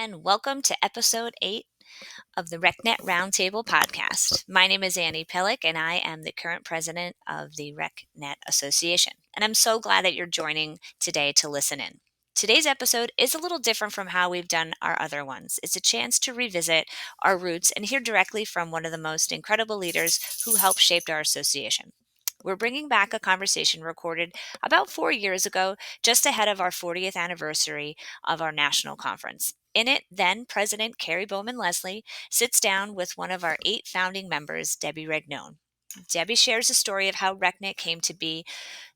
and welcome to episode 8 of the RecNet Roundtable podcast. My name is Annie Pellick, and I am the current president of the RecNet Association. And I'm so glad that you're joining today to listen in. Today's episode is a little different from how we've done our other ones. It's a chance to revisit our roots and hear directly from one of the most incredible leaders who helped shape our association. We're bringing back a conversation recorded about 4 years ago, just ahead of our 40th anniversary of our national conference. In it, then President Kari Bowman Leslie sits down with one of our 8 founding members, Debbie Regnone. Debbie shares a story of how RecNet came to be.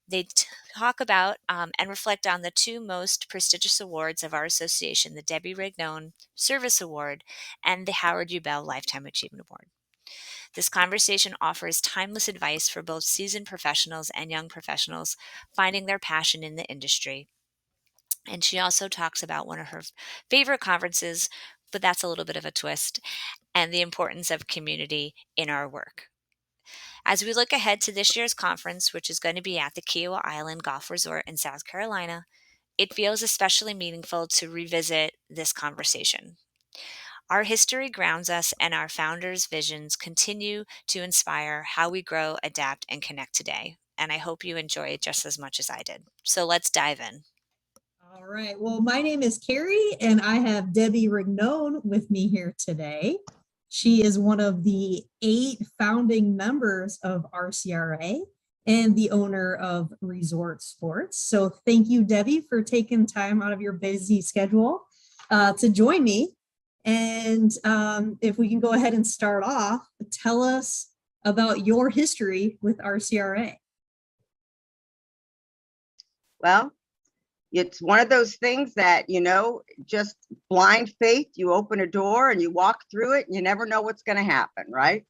They talk about and reflect on the 2 most prestigious awards of our association, the Debbie Regnone Service Award and the Howard U. Bell Lifetime Achievement Award. This conversation offers timeless advice for both seasoned professionals and young professionals finding their passion in the industry. And she also talks about one of her favorite conferences, but that's a little bit of a twist, and the importance of community in our work. As we look ahead to this year's conference, which is going to be at the Kiowa Island Golf Resort in South Carolina, it feels especially meaningful to revisit this conversation. Our history grounds us, and our founders' visions continue to inspire how we grow, adapt, and connect today. And I hope you enjoy it just as much as I did. So let's dive in. All right. Well, my name is Kari, and I have Debbie Regnone with me here today. She is one of the 8 founding members of RCRA and the owner of Resort Sports. So thank you, Debbie, for taking time out of your busy schedule to join me. And if we can go ahead and start off, tell us about your history with RCRA. Well, it's one of those things that, just blind faith. You open a door and you walk through it and you never know what's going to happen, right?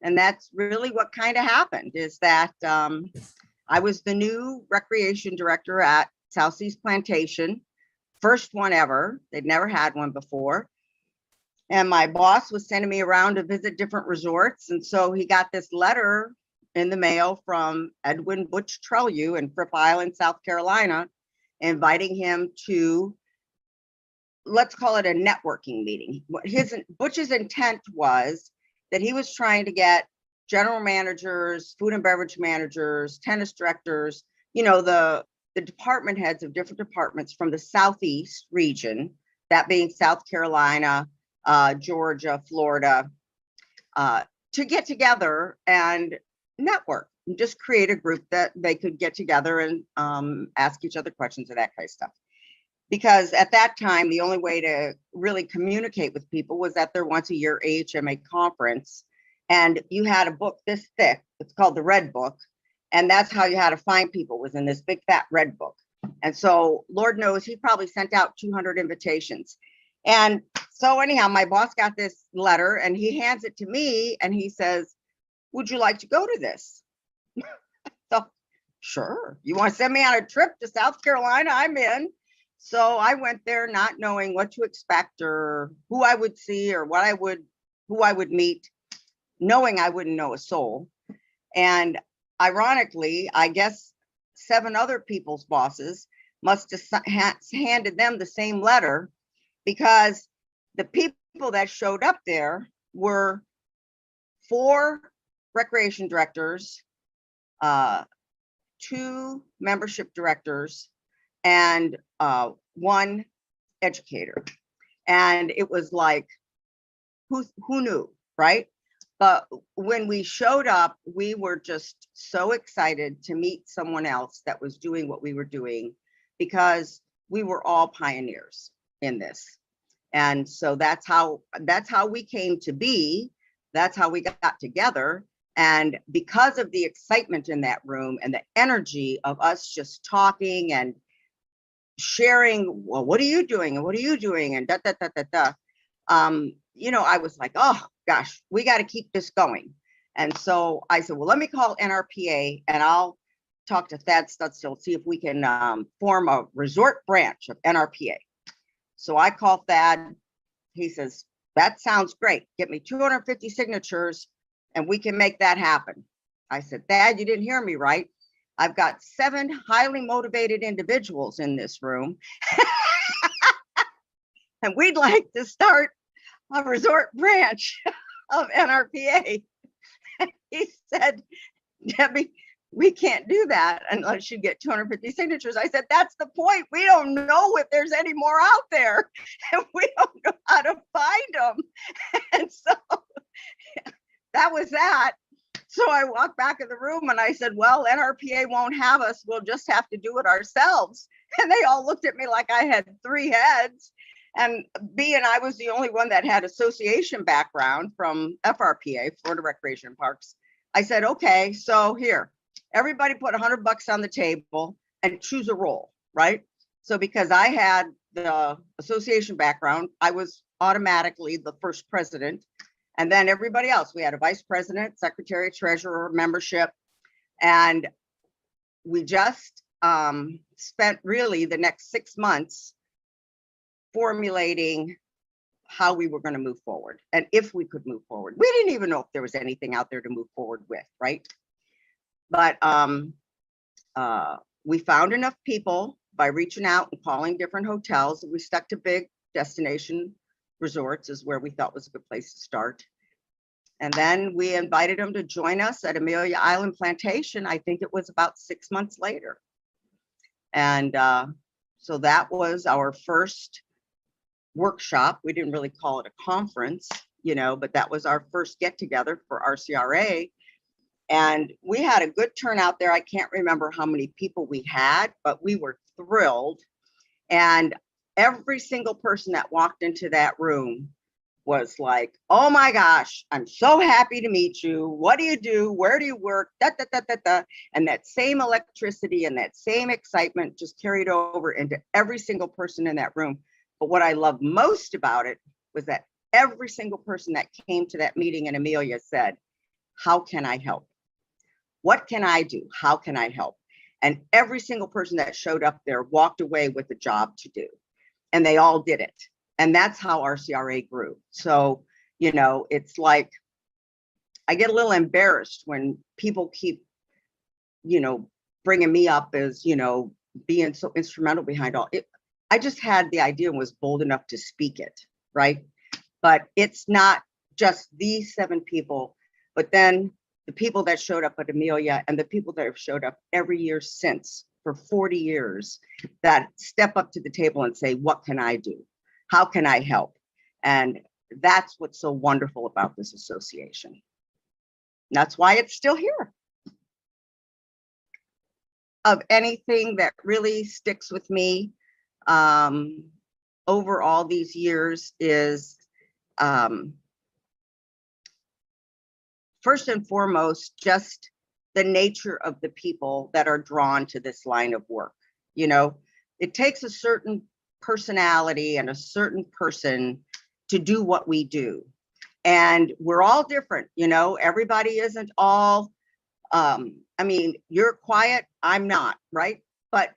And that's really what kind of happened, is that I was the new recreation director at South Seas Plantation, first one ever. They'd never had one before. And my boss was sending me around to visit different resorts. And so he got this letter in the mail from Edwin Butch Trellew in Fripp Island, South Carolina, inviting him to, let's call it a networking meeting. Butch's intent was that he was trying to get general managers, food and beverage managers, tennis directors, the department heads of different departments from the Southeast region, that being South Carolina, Georgia, Florida, to get together and network, and just create a group that they could get together and ask each other questions and that kind of stuff. Because at that time, the only way to really communicate with people was at their once a year AHMA conference. And you had a book this thick, it's called the Red Book. And that's how you had to find people, was in this big fat red book. And so Lord knows he probably sent out 200 invitations. And so anyhow, my boss got this letter and he hands it to me and he says, "Would you like to go to this?" So, sure. You want to send me on a trip to South Carolina? I'm in. So I went there not knowing what to expect or who I would see or who I would meet, knowing I wouldn't know a soul. And ironically, I guess 7 other people's bosses must have handed them the same letter, because the people that showed up there were 4 recreation directors, 2 membership directors, and 1 educator. And it was like, who knew, right? But when we showed up, we were just so excited to meet someone else that was doing what we were doing, because we were all pioneers in this. And so that's how we came to be. That's how we got together. And because of the excitement in that room and the energy of us just talking and sharing, well, what are you doing? And what are you doing? And I was like, oh gosh, we got to keep this going. And so I said, well, let me call NRPA and I'll talk to Thad Studstill, see if we can form a resort branch of NRPA. So I call Thad. He says, that sounds great. Get me 250 signatures and we can make that happen. I said, Thad, you didn't hear me right. I've got 7 highly motivated individuals in this room. and we'd like to start a resort branch of NRPA. He said, Debbie, we can't do that unless you get 250 signatures. I said, that's the point. We don't know if there's any more out there, and we don't know how to find them. And so that was that. So I walked back in the room and I said, well, NRPA won't have us. We'll just have to do it ourselves. And they all looked at me like I had 3 heads. And being I was the only one that had association background from FRPA, Florida Recreation Parks, I said, okay, so here, everybody put $100 on the table and choose a role, right? So because I had the association background, I was automatically the first president. And then everybody else, we had a vice president, secretary, treasurer, membership. And we just spent really the next 6 months formulating how we were going to move forward and if we could move forward. We didn't even know if there was anything out there to move forward with, right? But we found enough people by reaching out and calling different hotels. We stuck to big destination resorts is where we thought was a good place to start. And then we invited them to join us at Amelia Island Plantation. I think it was about 6 months later. And so that was our first workshop. We didn't really call it a conference, you know, but that was our first get together for RCRA. And we had a good turnout there. I can't remember how many people we had, but we were thrilled. And every single person that walked into that room was like, oh my gosh, I'm so happy to meet you. What do you do? Where do you work? Da, da, da, da, da. And that same electricity and that same excitement just carried over into every single person in that room. But what I love most about it was that every single person that came to that meeting in Amelia said, how can I help? What can I do? How can I help? And every single person that showed up there walked away with a job to do. And they all did it. And that's how RCRA grew. So, you know, it's like, I get a little embarrassed when people keep, you know, bringing me up as, you know, being so instrumental behind all it. I just had the idea and was bold enough to speak it, right? But it's not just these 7 people, but then the people that showed up at Amelia and the people that have showed up every year since for 40 years that step up to the table and say, what can I do? How can I help? And that's what's so wonderful about this association. That's why it's still here. Of anything that really sticks with me over all these years is first and foremost, just the nature of the people that are drawn to this line of work. You know, it takes a certain personality and a certain person to do what we do. And we're all different, you know, everybody isn't all, I mean, you're quiet, I'm not, right? But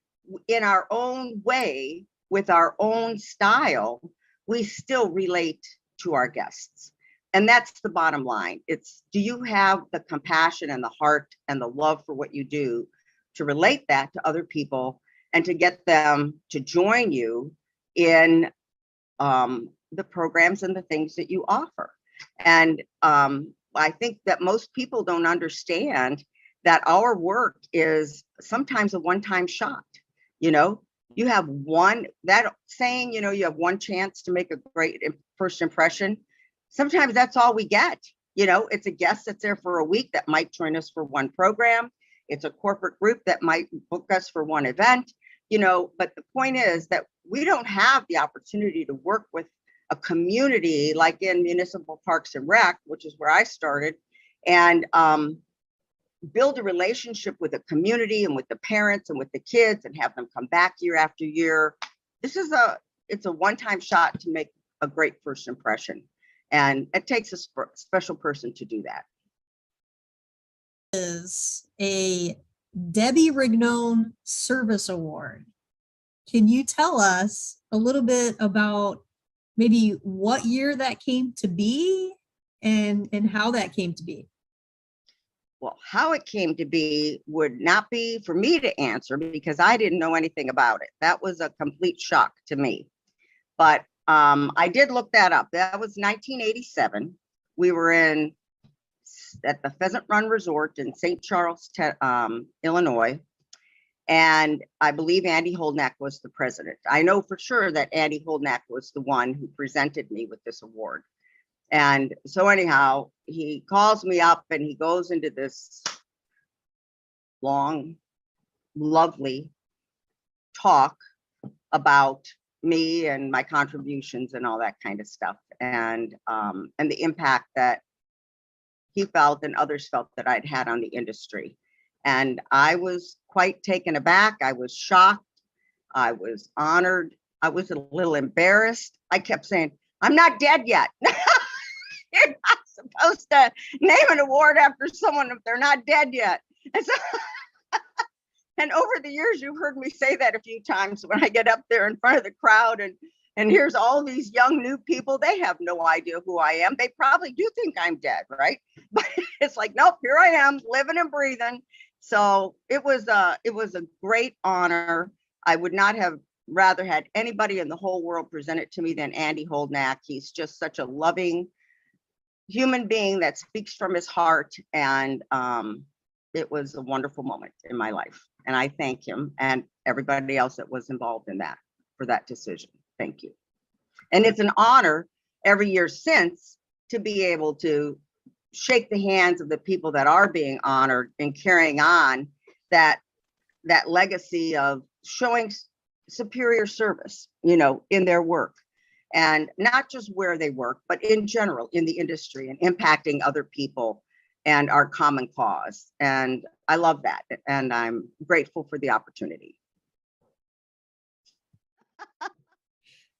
in our own way, with our own style, we still relate to our guests. And that's the bottom line. It's, do you have the compassion and the heart and the love for what you do to relate that to other people and to get them to join you in the programs and the things that you offer? And I think that most people don't understand that our work is sometimes a one-time shot. You know, you have one, that saying, you know, you have one chance to make a great first impression. Sometimes that's all we get. You know, it's a guest that's there for a week that might join us for one program. It's a corporate group that might book us for one event, you know, but the point is that we don't have the opportunity to work with a community like in municipal parks and rec, which is where I started, and build a relationship with a community and with the parents and with the kids and have them come back year after year. This is it's a one-time shot to make a great first impression. And it takes a special person to do that. Is a Debbie Regnone Service Award. Can you tell us a little bit about maybe what year that came to be and how that came to be? Well, how it came to be would not be for me to answer because I didn't know anything about it. That was a complete shock to me. But I did look that up. That was 1987. We were at the Pheasant Run Resort in St. Charles, Illinois. And I believe Andy Holdnack was the president. I know for sure that Andy Holdnack was the one who presented me with this award. And so anyhow, he calls me up and he goes into this long, lovely talk about me and my contributions and all that kind of stuff, and the impact that he felt and others felt that I'd had on the industry. And I was quite taken aback. I was shocked. I was honored. I was a little embarrassed. I kept saying, I'm not dead yet. You're not supposed to name an award after someone if they're not dead yet. And so, and over the years, you've heard me say that a few times when I get up there in front of the crowd and here's all these young new people. They have no idea who I am. They probably do think I'm dead, right? But it's like, nope, here I am, living and breathing. So it was a great honor. I would not have rather had anybody in the whole world present it to me than Andy Holdnack. He's just such a loving human being that speaks from his heart. And it was a wonderful moment in my life. And I thank him and everybody else that was involved in that for that decision. Thank you. And it's an honor every year since to be able to shake the hands of the people that are being honored and carrying on that legacy of showing superior service, in their work, and not just where they work, but in general in the industry and impacting other people and our common cause. And I love that. And I'm grateful for the opportunity.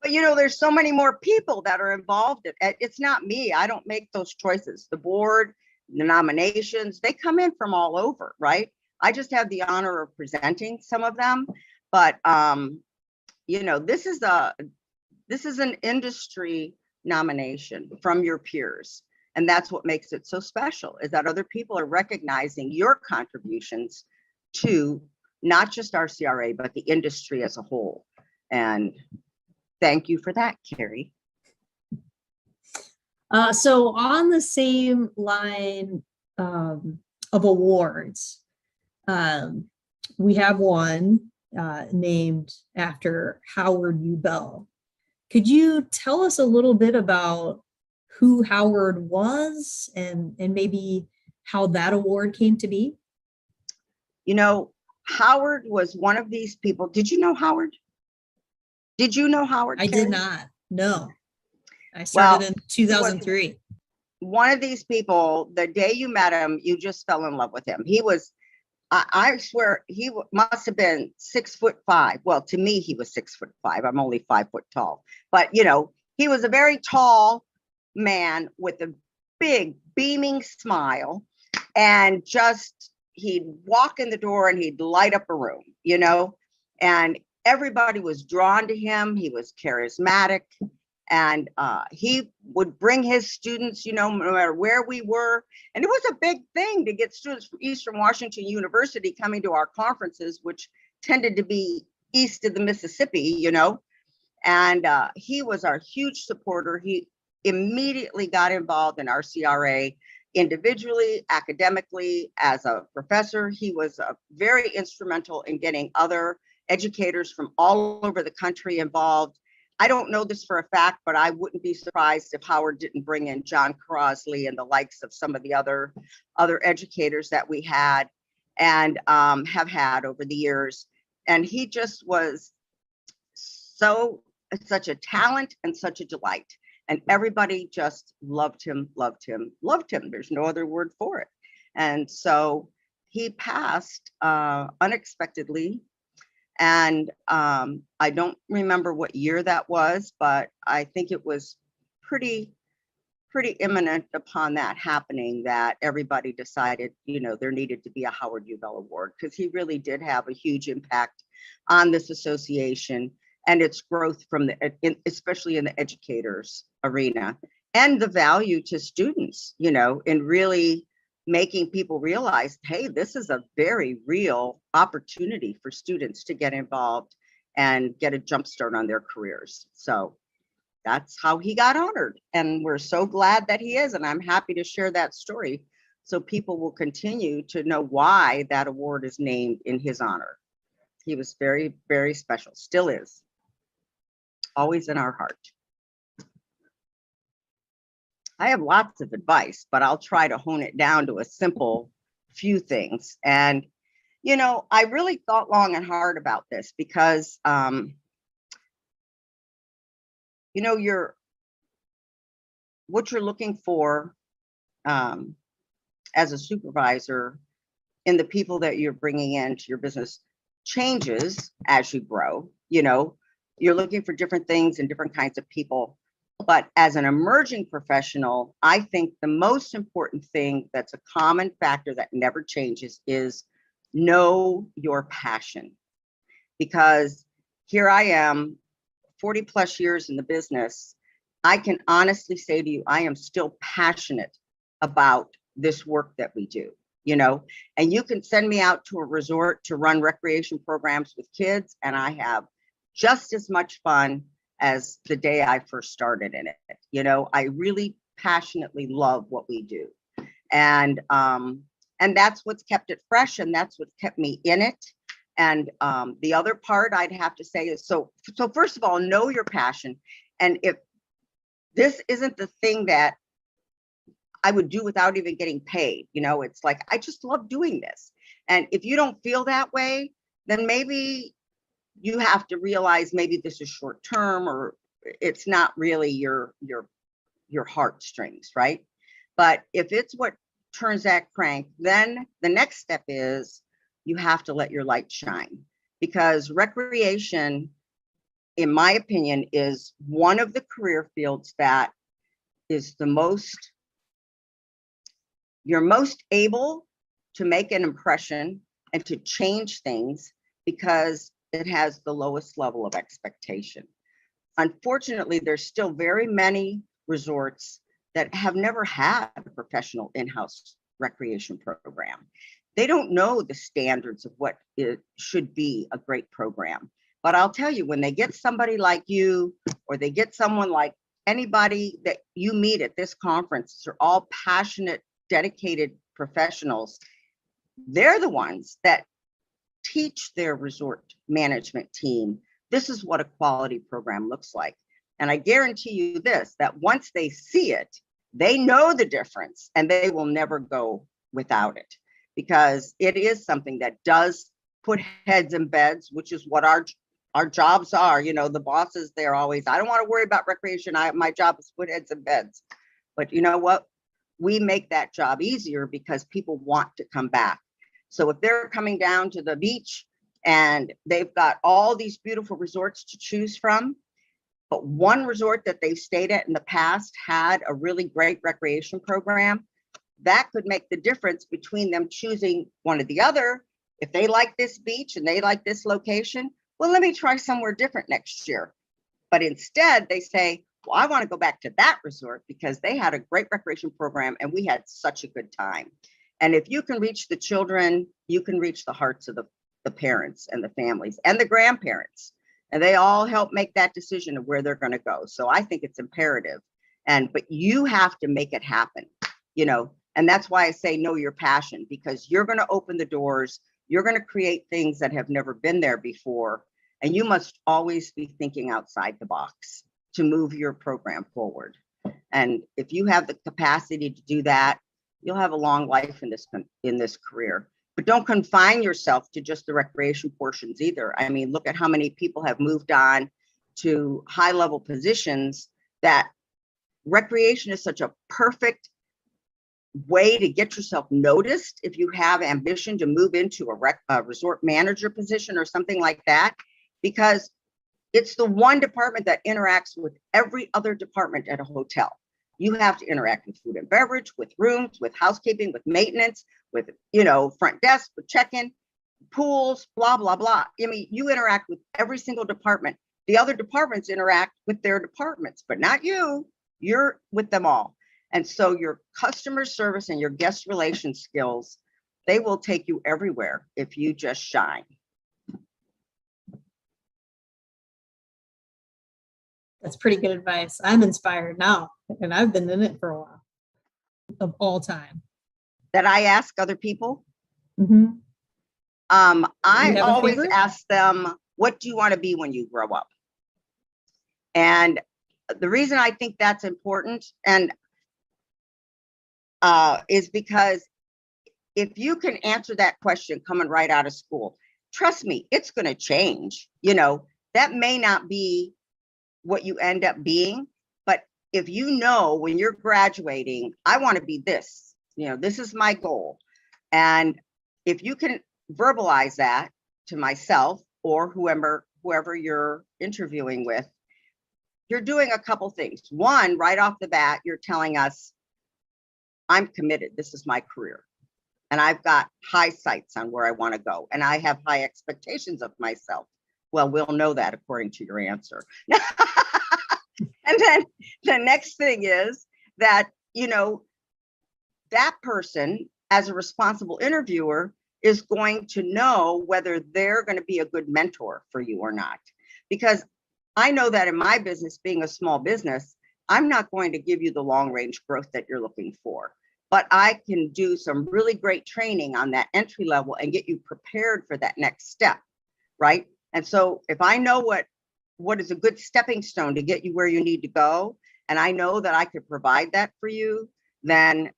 But there's so many more people that are involved. It's not me. I don't make those choices. The board, the nominations, they come in from all over, right? I just have the honor of presenting some of them. But this is an industry nomination from your peers. And that's what makes it so special, is that other people are recognizing your contributions to not just RCRA, but the industry as a whole. And thank you for that, Kari. So on the same line of awards, we have one named after Howard U. Bell. Could you tell us a little bit about who Howard was and maybe how that award came to be? Howard was one of these people. Did you know Howard? Did you know Howard? I Kari? did not. No. I started in 2003. One of these people, the day you met him, you just fell in love with him. He was, I swear, he must have been 6'5". Well, to me, he was 6'5". I'm only 5 foot tall. But, he was a very tall man with a big beaming smile, and just, he'd walk in the door and he'd light up a room, and everybody was drawn to him. He was charismatic, and he would bring his students, no matter where we were. And it was a big thing to get students from Eastern Washington University coming to our conferences, which tended to be east of the Mississippi, and he was our huge supporter. He immediately got involved in RCRA individually, academically, as a professor. He was very instrumental in getting other educators from all over the country involved. I don't know this for a fact, but I wouldn't be surprised if Howard didn't bring in John Crosley and the likes of some of the other educators that we had and have had over the years. And he just was such a talent and such a delight. And everybody just loved him, loved him, loved him. There's no other word for it. And so he passed unexpectedly. And I don't remember what year that was, but I think it was pretty imminent upon that happening that everybody decided, there needed to be a Howard U. Bell Award, because he really did have a huge impact on this association and its growth especially in the educators arena, and the value to students, in really making people realize, hey, this is a very real opportunity for students to get involved and get a jump start on their careers. So that's how he got honored. And we're so glad that he is. And I'm happy to share that story so people will continue to know why that award is named in his honor. He was very, very special, still is, always in our heart. I have lots of advice, but I'll try to hone it down to a simple few things. And, you know, I really thought long and hard about this because, you know, what you're looking for as a supervisor in the people that you're bringing into your business changes as you grow. You know, you're looking for different things and different kinds of people. But as an emerging professional, I think the most important thing that's a common factor that never changes is know your passion. Because here I am, 40 plus years in the business, I can honestly say to you, I am still passionate about this work that we do, you know, and you can send me out to a resort to run recreation programs with kids, and I have just as much fun as the day I first started in it. You know, I really passionately love what we do. And that's what's kept it fresh, and that's what kept me in it. And the other part I'd have to say is, so first of all, know your passion. And if this isn't the thing that I would do without even getting paid, you know, it's like, I just love doing this. And if you don't feel that way, then maybe you have to realize maybe this is short term, or it's not really your heartstrings, right? But if it's what turns that crank, then the next step is you have to let your light shine, because recreation, in my opinion, is one of the career fields that is you're most able to make an impression and to change things, because it has the lowest level of expectation. Unfortunately, there's still very many resorts that have never had a professional in-house recreation program. They don't know the standards of what it should be a great program. But I'll tell you, when they get somebody like you, or they get someone like anybody that you meet at this conference, they're all passionate, dedicated professionals. They're the ones that teach their resort management team, this is what a quality program looks like. And I guarantee you this, that once they see it, they know the difference, and they will never go without it, because it is something that does put heads in beds, which is what our jobs are. You know, the bosses, they're always, I don't want to worry about recreation. My job is to put heads in beds. But you know what? We make that job easier because people want to come back. So if they're coming down to the beach and they've got all these beautiful resorts to choose from, but one resort that they've stayed at in the past had a really great recreation program, that could make the difference between them choosing one or the other. If they like this beach and they like this location, well, let me try somewhere different next year. But instead they say, well, I want to go back to that resort because they had a great recreation program and we had such a good time. And if you can reach the children, you can reach the hearts of the parents and the families and the grandparents. And they all help make that decision of where they're going to go. So I think it's imperative. But you have to make it happen, you know, and that's why I say know your passion, because you're going to open the doors. You're going to create things that have never been there before. And you must always be thinking outside the box to move your program forward. And if you have the capacity to do that, you'll have a long life in this career. But don't confine yourself to just the recreation portions either. I mean, look at how many people have moved on to high-level positions. That recreation is such a perfect way to get yourself noticed if you have ambition to move into a resort manager position or something like that, because it's the one department that interacts with every other department at a hotel. You have to interact with food and beverage, with rooms, with housekeeping, with maintenance, with, you know, front desk, with check-in, pools, blah, blah, blah. I mean, you interact with every single department. The other departments interact with their departments, but not you. You're with them all. And so your customer service and your guest relations skills, they will take you everywhere if you just shine. That's pretty good advice. I'm inspired now, and I've been in it for a while, of all time. That I ask other people. Mm-hmm. I always ask them, what do you want to be when you grow up? And the reason I think that's important and is because if you can answer that question coming right out of school, trust me, it's going to change. You know, that may not be what you end up being, but if you know when you're graduating, I want to be this, you know, this is my goal. And if you can verbalize that to myself or whoever you're interviewing with, you're doing a couple things. One, right off the bat, you're telling us, I'm committed. This is my career. And I've got high sights on where I want to go. And I have high expectations of myself. Well, we'll know that according to your answer. And then the next thing is that, you know, that person, as a responsible interviewer, is going to know whether they're going to be a good mentor for you or not. Because I know that in my business, being a small business, I'm not going to give you the long range growth that you're looking for. But I can do some really great training on that entry level and get you prepared for that next step, right? And so if I know what is a good stepping stone to get you where you need to go, and I know that I could provide that for you, then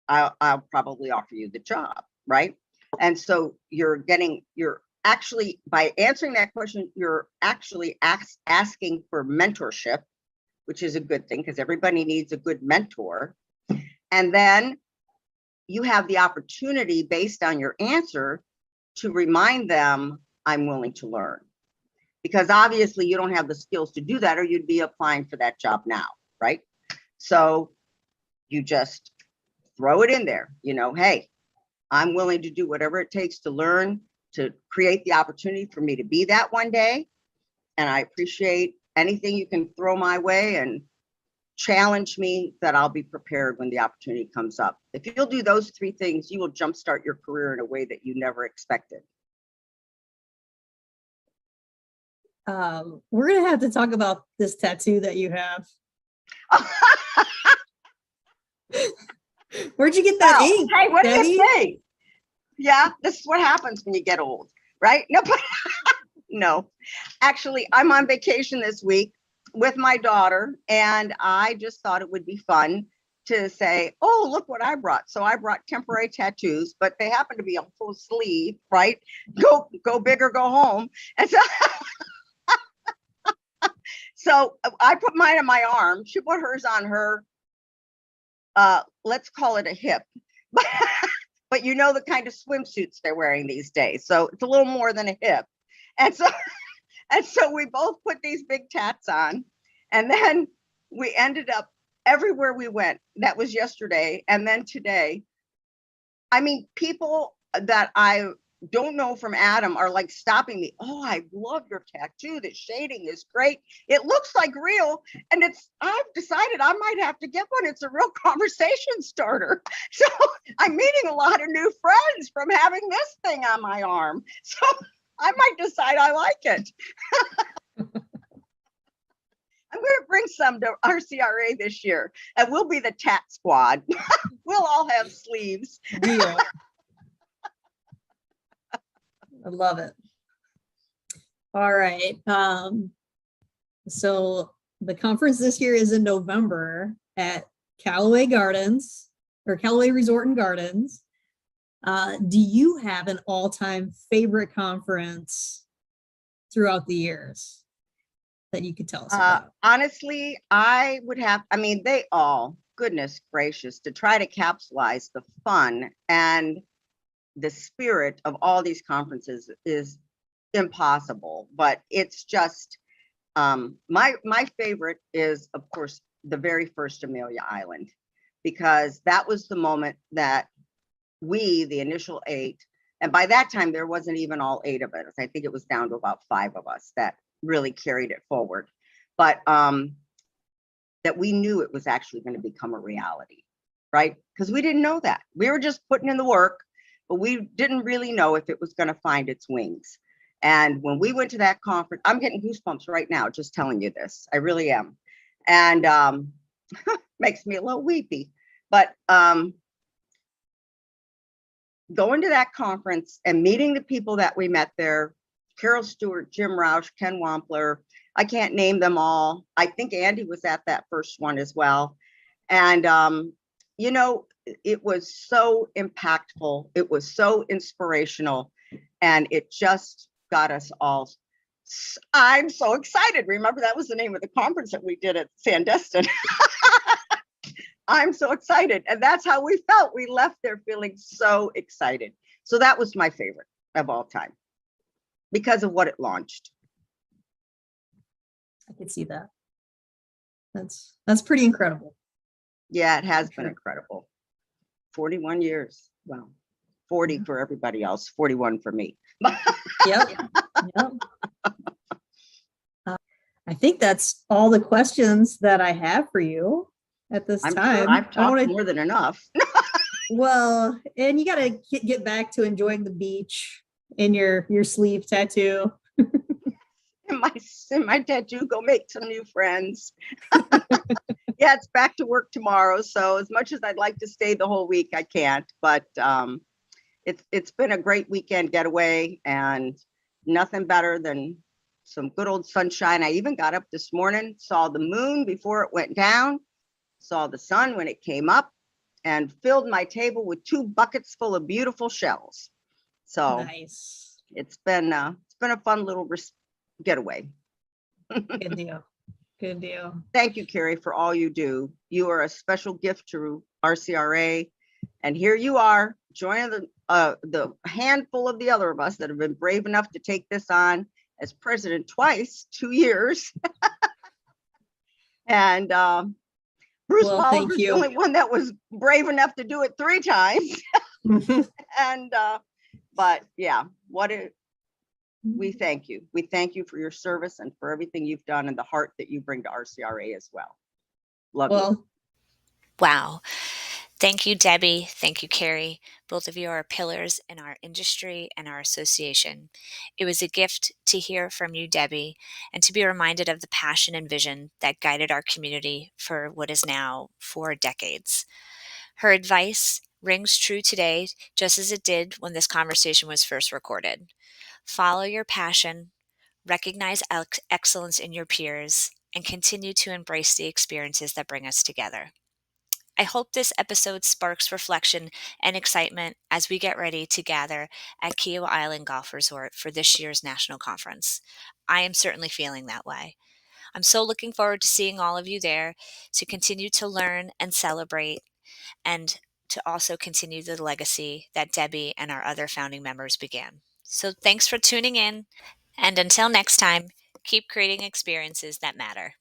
I'll probably offer you the job, right? And so you're actually, by answering that question, you're actually asking for mentorship, which is a good thing because everybody needs a good mentor. And then you have the opportunity based on your answer to remind them, I'm willing to learn. Because obviously you don't have the skills to do that or you'd be applying for that job now, right? So you just throw it in there, you know, hey, I'm willing to do whatever it takes to learn, to create the opportunity for me to be that one day. And I appreciate anything you can throw my way and challenge me, that I'll be prepared when the opportunity comes up. If you'll do those three things, you will jumpstart your career in a way that you never expected. We're going to have to talk about this tattoo that you have. Where'd you get that ink? Hey, what Debbie? do you think? Yeah, this is what happens when you get old, right? No, but no, actually, I'm on vacation this week with my daughter, and I just thought it would be fun to say, oh, look what I brought. So I brought temporary tattoos, but they happen to be a full sleeve, right? Go big or go home. And so, so I put mine on my arm. She put hers on her, let's call it a hip. But you know the kind of swimsuits they're wearing these days. So it's a little more than a hip. And so we both put these big tats on, and then we ended up everywhere we went. That was yesterday. And then today, I mean, people that I don't know from Adam are like stopping me. Oh, I love your tattoo. The shading is great. It looks like real. And I've decided I might have to get one. It's a real conversation starter. So I'm meeting a lot of new friends from having this thing on my arm. So I might decide I like it. I'm going to bring some to RCRA this year, and we'll be the tat squad. We'll all have sleeves. Deal. I love it. All right. So the conference this year is in November at Callaway Gardens or Callaway Resort and Gardens. Do you have an all-time favorite conference throughout the years that you could tell us about? Honestly, I would have, I mean, they all, goodness gracious, to try to capsulize the fun and the spirit of all these conferences is impossible, but it's just, my favorite is, of course, the very first Amelia Island, because that was the moment that we, the initial 8, and by that time there wasn't even all 8 of us. I think it was down to about 5 of us that really carried it forward, but that we knew it was actually going to become a reality, right? Because we didn't know that. We were just putting in the work, but we didn't really know if it was going to find its wings. And when we went to that conference, I'm getting goosebumps right now, just telling you this. I really am. And makes me a little weepy. But going to that conference and meeting the people that we met there, Carol Stewart, Jim Roush, Ken Wampler, I can't name them all. I think Andy was at that first one as well. And, you know, it was so impactful. It was so inspirational. And it just got us all. I'm so excited. Remember, that was the name of the conference that we did at Sandestin. I'm so excited. And that's how we felt. We left there feeling so excited. So that was my favorite of all time because of what it launched. I could see that. That's pretty incredible. Yeah, it has been incredible. 41 years. Well, 40 for everybody else, 41 for me. Yep. Yep. I think that's all the questions that I have for you at this time. Sure I've talked more than enough. Well, and you got to get back to enjoying the beach in your sleeve tattoo. in my tattoo, go make some new friends. Yeah, it's back to work tomorrow. So as much as I'd like to stay the whole week, I can't. But it's been a great weekend getaway, and nothing better than some good old sunshine. I even got up this morning, saw the moon before it went down, saw the sun when it came up, and filled my table with 2 buckets full of beautiful shells. So nice. It's been a fun little getaway. Good deal. Good deal. Thank you, Kari, for all you do. You are a special gift to RCRA, and here you are joining the handful of the other of us that have been brave enough to take this on as president twice, 2 years. And Bruce Waller is the only one that was brave enough to do it 3 times. And but yeah, we thank you. We thank you for your service and for everything you've done and the heart that you bring to RCRA as well. Love you. Wow. Thank you, Debbie. Thank you, Kari. Both of you are pillars in our industry and our association. It was a gift to hear from you, Debbie, and to be reminded of the passion and vision that guided our community for what is now 4 decades. Her advice rings true today, just as it did when this conversation was first recorded. Follow your passion, recognize excellence in your peers, and continue to embrace the experiences that bring us together. I hope this episode sparks reflection and excitement as we get ready to gather at Kiowa Island Golf Resort for this year's national conference. I am certainly feeling that way. I'm so looking forward to seeing all of you there to continue to learn and celebrate, and to also continue the legacy that Debbie and our other founding members began. So thanks for tuning in, and until next time, keep creating experiences that matter.